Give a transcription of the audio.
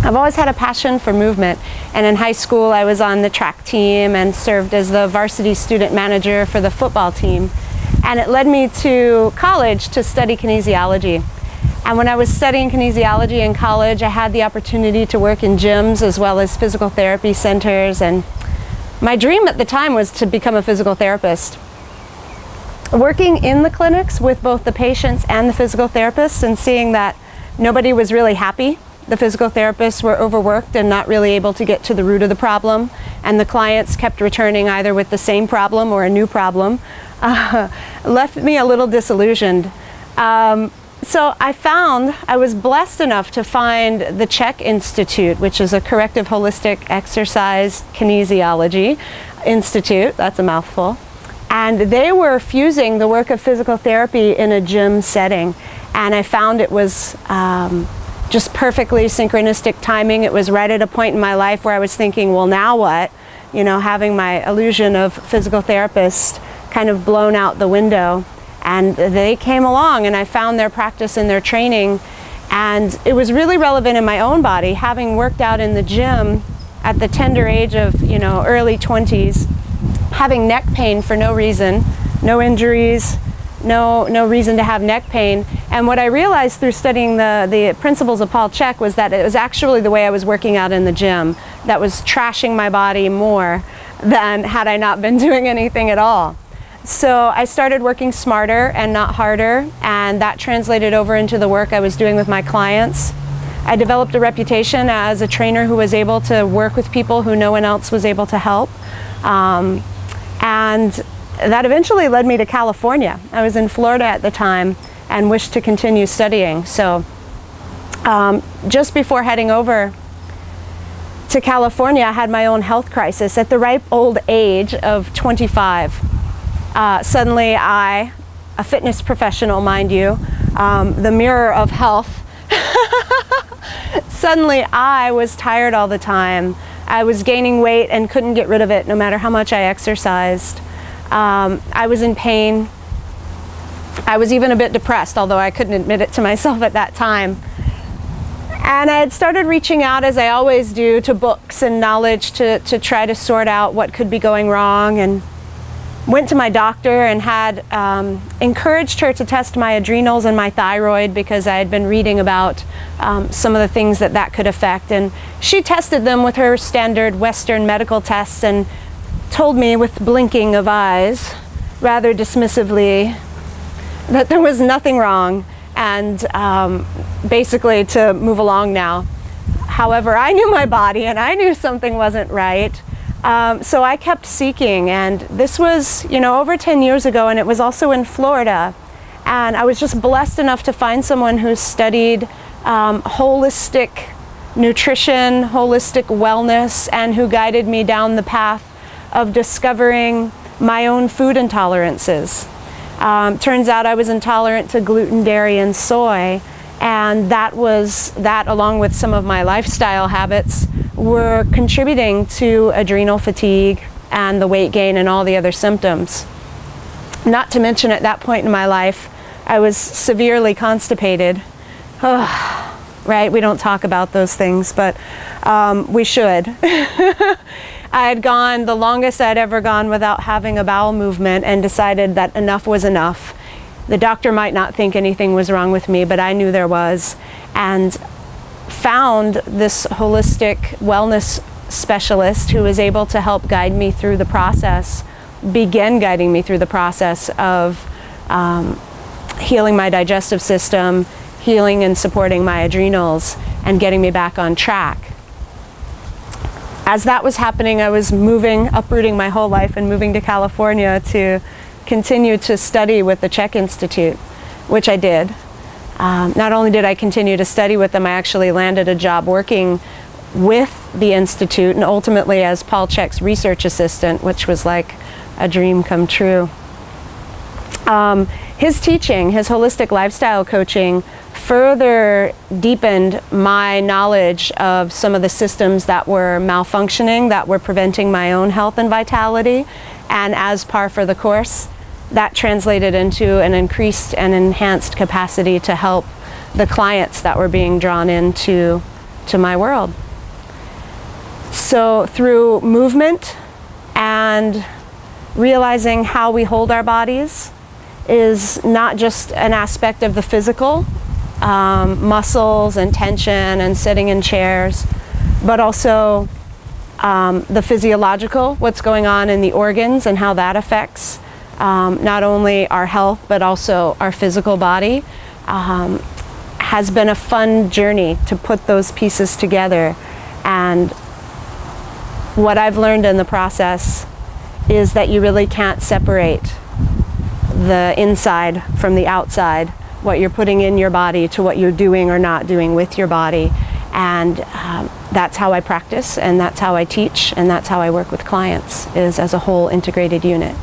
I've always had a passion for movement, and in high school I was on the track team and served as the varsity student manager for the football team. And it led me to college to study kinesiology. And when I was studying kinesiology in college, I had the opportunity to work in gyms as well as physical therapy centers, and my dream at the time was to become a physical therapist. Working in the clinics with both the patients and the physical therapists and seeing that nobody was really happy. The physical therapists were overworked and not really able to get to the root of the problem, and the clients kept returning either with the same problem or a new problem, left me a little disillusioned. So I was blessed enough to find the CHEK Institute, which is a corrective holistic exercise kinesiology institute. That's a mouthful. And they were fusing the work of physical therapy in a gym setting. And I found it was just perfectly synchronistic timing. It was right at a point in my life where I was thinking, well, now what? You know, having my illusion of physical therapist kind of blown out the window. And they came along, and I found their practice and their training, and it was really relevant in my own body, having worked out in the gym at the tender age of, you know, early 20s, having neck pain for no reason, no injuries, no reason to have neck pain. And what I realized through studying the principles of Paul Chek was that it was actually the way I was working out in the gym that was trashing my body more than had I not been doing anything at all. So I started working smarter and not harder, and that translated over into the work I was doing with my clients. I developed a reputation as a trainer who was able to work with people who no one else was able to help. And that eventually led me to California. I was in Florida at the time and wished to continue studying. So just before heading over to California, I had my own health crisis at the ripe old age of 25. Suddenly a fitness professional, mind you, the mirror of health, suddenly I was tired all the time. I was gaining weight and couldn't get rid of it no matter how much I exercised. I was in pain. I was even a bit depressed, although I couldn't admit it to myself at that time. And I had started reaching out, as I always do, to books and knowledge to try to sort out what could be going wrong, and went to my doctor and had encouraged her to test my adrenals and my thyroid because I had been reading about some of the things that could affect. And she tested them with her standard Western medical tests and told me with blinking of eyes, rather dismissively, that there was nothing wrong and basically to move along now. However, I knew my body and I knew something wasn't right. So I kept seeking, and this was, you know, over 10 years ago, and it was also in Florida. And I was just blessed enough to find someone who studied holistic nutrition, holistic wellness, and who guided me down the path of discovering my own food intolerances. Turns out I was intolerant to gluten, dairy, and soy, and that along with some of my lifestyle habits were contributing to adrenal fatigue and the weight gain and all the other symptoms. Not to mention, at that point in my life, I was severely constipated. Right? We don't talk about those things, but we should. I had gone the longest I'd ever gone without having a bowel movement and decided that enough was enough. The doctor might not think anything was wrong with me, but I knew there was, and found this holistic wellness specialist who was able to help guide me through the process, begin guiding me through the process of healing my digestive system, healing and supporting my adrenals, and getting me back on track. As that was happening, I was uprooting my whole life and moving to California to continue to study with the CHEK Institute, which I did. Not only did I continue to study with them, I actually landed a job working with the Institute and ultimately as Paul Chek's research assistant, which was like a dream come true. His teaching, his holistic lifestyle coaching, further deepened my knowledge of some of the systems that were malfunctioning, that were preventing my own health and vitality, and as par for the course, that translated into an increased and enhanced capacity to help the clients that were being drawn into to my world. So through movement and realizing how we hold our bodies is not just an aspect of the physical, muscles and tension and sitting in chairs, but also the physiological, what's going on in the organs and how that affects not only our health but also our physical body, has been a fun journey to put those pieces together. And what I've learned in the process is that you really can't separate the inside from the outside, what you're putting in your body to what you're doing or not doing with your body. And that's how I practice, and that's how I teach, and that's how I work with clients, is as a whole integrated unit.